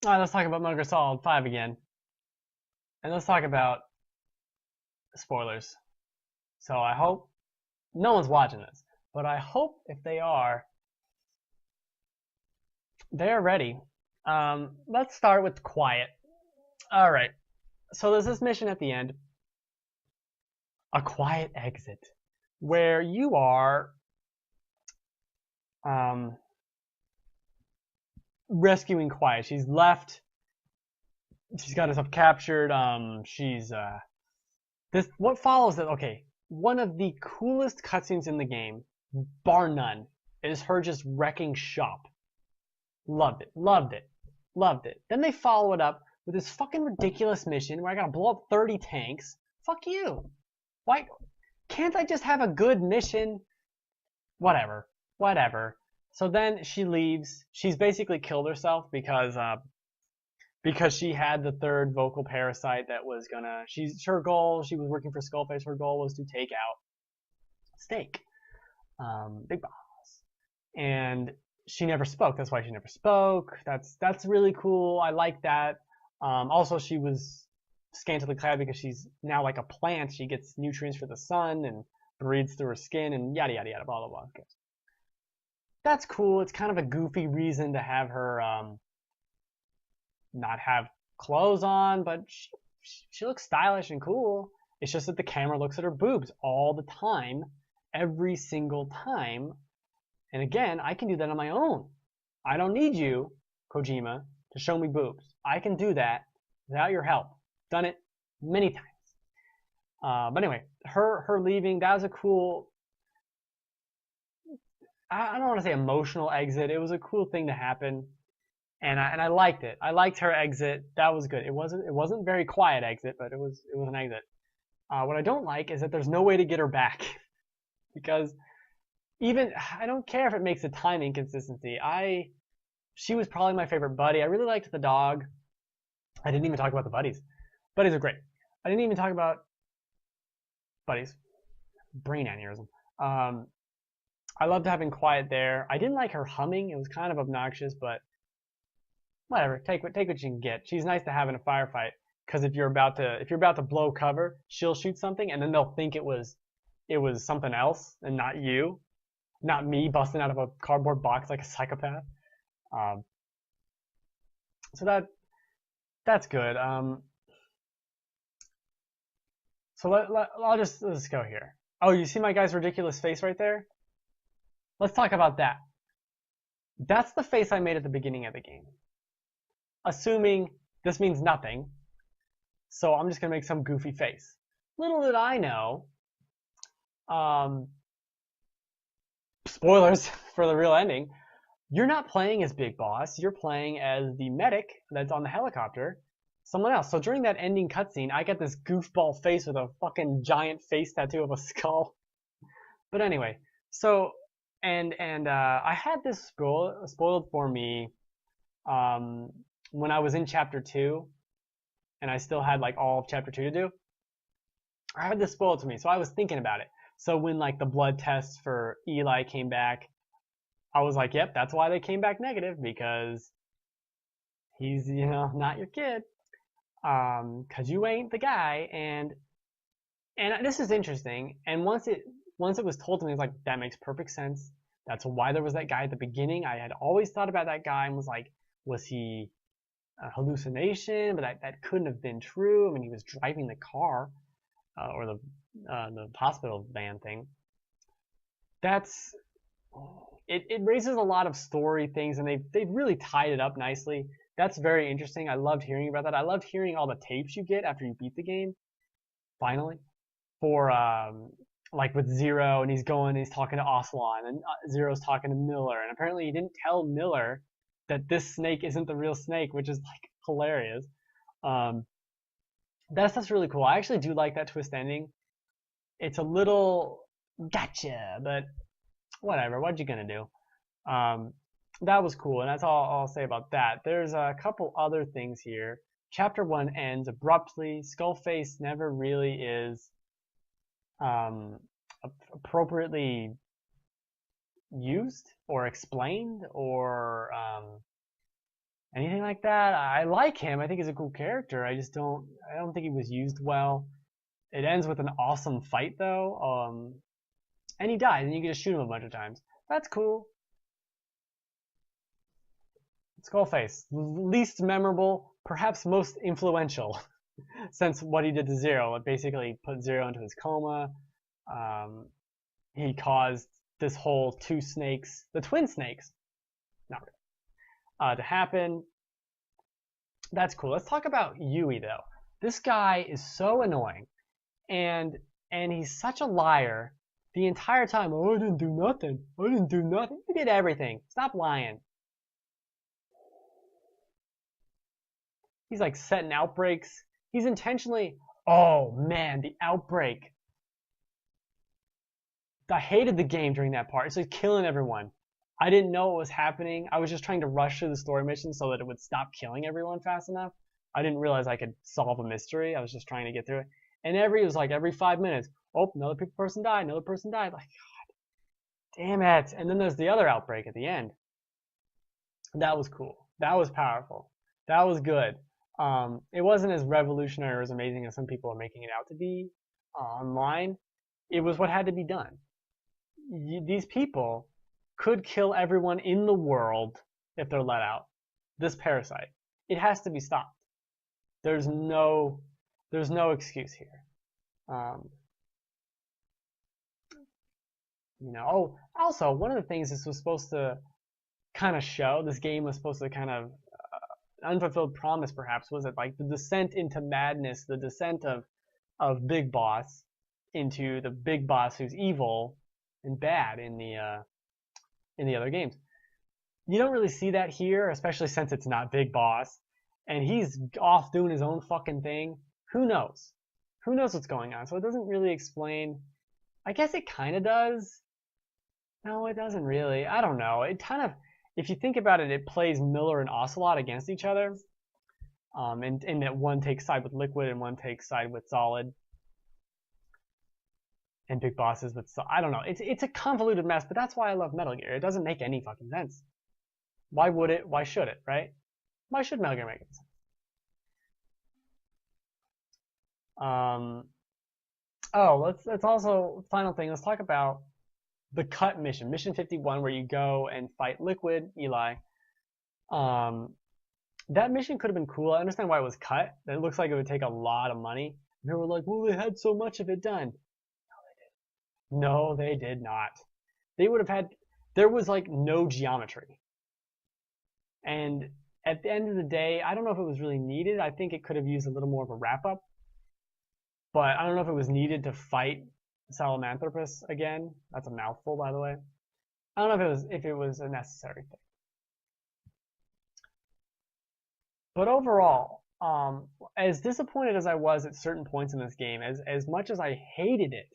All right, let's talk about Metal Gear Solid 5 again. And let's talk about spoilers. So I hope no one's watching this, but I hope if they are, they're ready. Let's start with quiet. All right. So there's this mission at the end, a quiet exit, where you are um, rescuing Quiet. She's left. She's got herself captured. She's this. What follows it? Okay, one of the coolest cutscenes in the game, bar none, is her just wrecking shop. Loved it. Loved it. Loved it. Then they follow it up with this fucking ridiculous mission where I gotta blow up 30 tanks. Fuck you. Why can't I just have a good mission? Whatever. Whatever. So then she leaves. She's basically killed herself because she had the third vocal parasite that was gonna. She's her goal. She was working for Skullface. Her goal was to take out Snake, Big Boss, and she never spoke. That's why she never spoke. That's really cool. I like that. Also, she was scantily clad because she's now like a plant. She gets nutrients for the sun and breathes through her skin and yada yada yada blah blah blah. Okay. That's cool. It's kind of a goofy reason to have her not have clothes on, but she looks stylish and cool. It's just that the camera looks at her boobs all the time, every single time. And again, I can do that on my own. I don't need you, Kojima, to show me boobs. I can do that without your help. Done it many times. But anyway, her leaving, that was a cool, I don't want to say emotional exit. It was a cool thing to happen. And I liked it. I liked her exit. That was good. It wasn't very quiet exit, but it was an exit. What I don't like is that there's no way to get her back because even I don't care if it makes a time inconsistency. She was probably my favorite buddy. I really liked the dog. I didn't even talk about the buddies. Buddies are great. I didn't even talk about buddies. Brain aneurysm. I loved having Quiet there. I didn't like her humming. It was kind of obnoxious, but whatever. Take what you can get. She's nice to have in a firefight because if you're about to blow cover, she'll shoot something and then they'll think it was something else and not you, not me busting out of a cardboard box like a psychopath. Um, so that's good. So let's go here. Oh, you see my guy's ridiculous face right there? Let's talk about that. That's the face I made at the beginning of the game. Assuming this means nothing, so I'm just gonna make some goofy face. Little did I know, um, spoilers for the real ending, you're not playing as Big Boss, you're playing as the medic that's on the helicopter, someone else. So during that ending cutscene, I get this goofball face with a fucking giant face tattoo of a skull. But anyway, so I had this spoiled for me um, when I was in chapter 2 and I still had like all of chapter 2 to do. I had this spoiled to me, so I was thinking about it. So when like the blood tests for Eli came back, I was like, yep, that's why they came back negative because he's not your kid, because you ain't the guy. And this is interesting. And once it was told to me, I was like, that makes perfect sense. That's why there was that guy at the beginning. I had always thought about that guy and was like, was he a hallucination? But that couldn't have been true. I mean, he was driving the car or the hospital van thing. That's it raises a lot of story things, and they've really tied it up nicely. That's very interesting. I loved hearing about that. I loved hearing all the tapes you get after you beat the game. Finally, for like with Zero, and he's talking to Ocelot, and Zero's talking to Miller, and apparently he didn't tell Miller that this snake isn't the real snake, which is like hilarious. Um, that's really cool. I actually do like that twist ending. It's a little gotcha, but whatever. What you gonna do? Um, that was cool, and that's all I'll say about that. There's a couple other things here. Chapter 1 ends abruptly. Skullface never really is um, appropriately used or explained or anything like that. I like him. I think he's a cool character. I don't think he was used well. It ends with an awesome fight though. And he dies, and you can just shoot him a bunch of times. That's cool. Skullface, least memorable, perhaps most influential, since what he did to Zero. It basically put Zero into his coma. He caused this whole the twin snakes, not really, to happen. That's cool. Let's talk about Yui though. This guy is so annoying, and he's such a liar the entire time. Oh, I didn't do nothing. I didn't do nothing. You did everything. Stop lying. He's like setting outbreaks. He's intentionally. Oh man, the outbreak. I hated the game during that part. It's like killing everyone. I didn't know what was happening. I was just trying to rush through the story mission so that it would stop killing everyone fast enough. I didn't realize I could solve a mystery. I was just trying to get through it. And it was like every 5 minutes. Oh, another person died. Another person died. Like, God, damn it. And then there's the other outbreak at the end. That was cool. That was powerful. That was good. It wasn't as revolutionary or as amazing as some people are making it out to be online. It was what had to be done. These people could kill everyone in the world if they're let out. This parasite. It has to be stopped. There's no excuse here. Oh, also, one of the things this was supposed to kind of show, this game was supposed to kind of, unfulfilled promise perhaps, was that like the descent into madness, the descent of Big Boss into the Big Boss who's evil and bad in the other games. You don't really see that here, especially since it's not Big Boss, and he's off doing his own fucking thing. Who knows? Who knows what's going on? So it doesn't really explain. I guess it kind of does. No, it doesn't really. I don't know. It kind of, if you think about it, it plays Miller and Ocelot against each other. And that one takes side with Liquid and one takes side with Solid. And Big Boss is with Solid. I don't know. It's a convoluted mess, but that's why I love Metal Gear. It doesn't make any fucking sense. Why would it? Why should it, right? Why should Metal Gear make sense? Let's also, final thing, let's talk about the cut mission, Mission 51, where you go and fight Liquid, Eli. That mission could have been cool. I understand why it was cut. It looks like it would take a lot of money. They were like, well, they had so much of it done. No, they did not. They would have had, there was like no geometry. And at the end of the day, I don't know if it was really needed. I think it could have used a little more of a wrap up. But I don't know if it was needed to fight Salamanthropus again. That's a mouthful, by the way. I don't know if it was a necessary thing. But overall, as disappointed as I was at certain points in this game, as much as I hated it,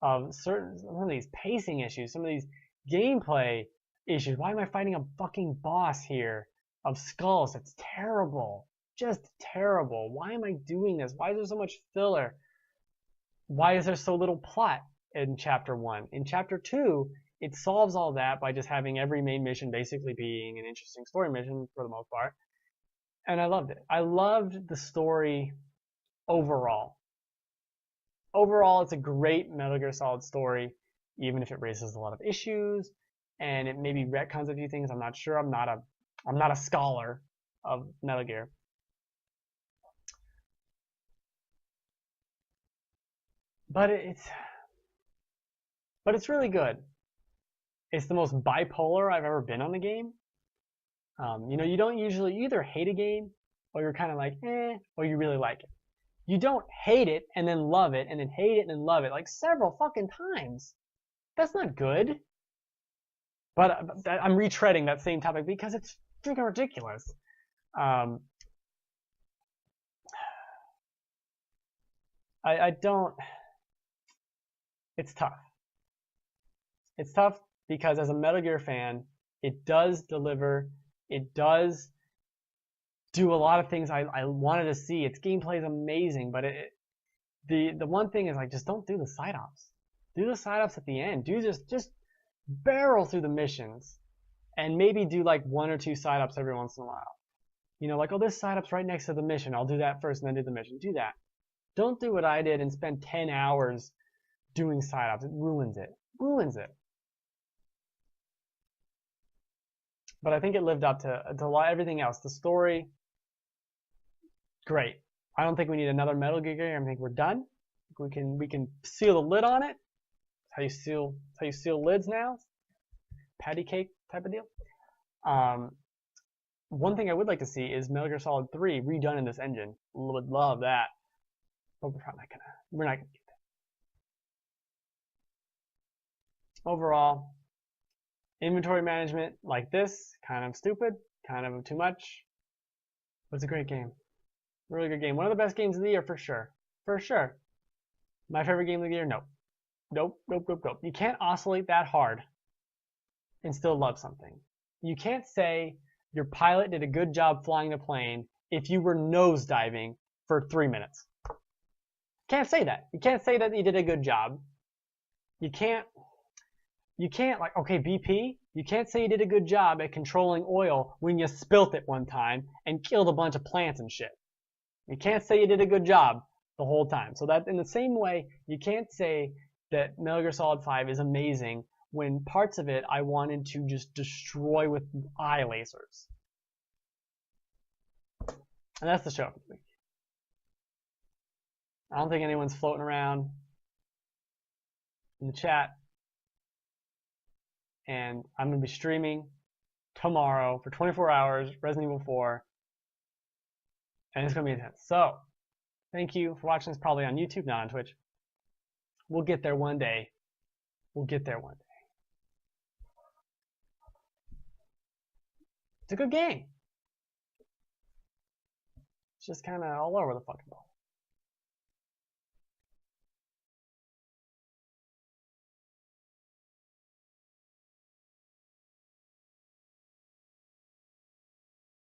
some of these pacing issues, some of these gameplay issues. Why am I fighting a fucking boss here of skulls? That's terrible. Just terrible. Why am I doing this? Why is there so much filler? Why is there so little plot in Chapter 1? In Chapter 2, it solves all that by just having every main mission basically being an interesting story mission for the most part. And I loved it. I loved the story overall. Overall, it's a great Metal Gear Solid story, even if it raises a lot of issues and it maybe retcons a few things. I'm not sure. I'm not a scholar of Metal Gear. But it's really good. It's the most bipolar I've ever been on a game. You don't usually, you either hate a game or you're kind of like, or you really like it. You don't hate it and then love it and then hate it and then love it like several fucking times. That's not good. But I'm retreading that same topic because it's freaking ridiculous. I don't. It's tough. It's tough because as a Metal Gear fan, it does deliver. It does do a lot of things I wanted to see. Its gameplay is amazing, but the one thing is like just don't do the side ops. Do the side ops at the end. Do just barrel through the missions, and maybe do like 1 or 2 side ops every once in a while. You know, like, oh, this side up's right next to the mission. I'll do that first and then do the mission. Do that. Don't do what I did and spend 10 hours doing side ups. It ruins it. Ruins it. But I think it lived up to everything else. The story, great. I don't think we need another Metal Gear game. I think we're done. We can seal the lid on it. That's how you seal lids now. Patty cake type of deal. One thing I would like to see is Metal Gear Solid 3 redone in this engine. Would love that. But we're not gonna get that. Overall, inventory management like this, kind of stupid, kind of too much. But it's a great game. Really good game. One of the best games of the year for sure. For sure. My favorite game of the year? Nope. Nope, nope, nope, nope. You can't oscillate that hard and still love something. You can't say your pilot did a good job flying the plane if you were nosediving for 3 minutes. Can't say that. You can't say that you did a good job. You can't like, okay, BP, you can't say you did a good job at controlling oil when you spilt it one time and killed a bunch of plants and shit. You can't say you did a good job the whole time. So that in the same way, you can't say that Metal Gear Solid 5 is amazing when parts of it I wanted to just destroy with eye lasers. And that's the show for the week. I don't think anyone's floating around in the chat. And I'm going to be streaming tomorrow for 24 hours, Resident Evil 4. And it's going to be intense. So, thank you for watching this, probably on YouTube, not on Twitch. We'll get there one day. We'll get there one day. It's a good game. It's just kind of all over the fucking ball.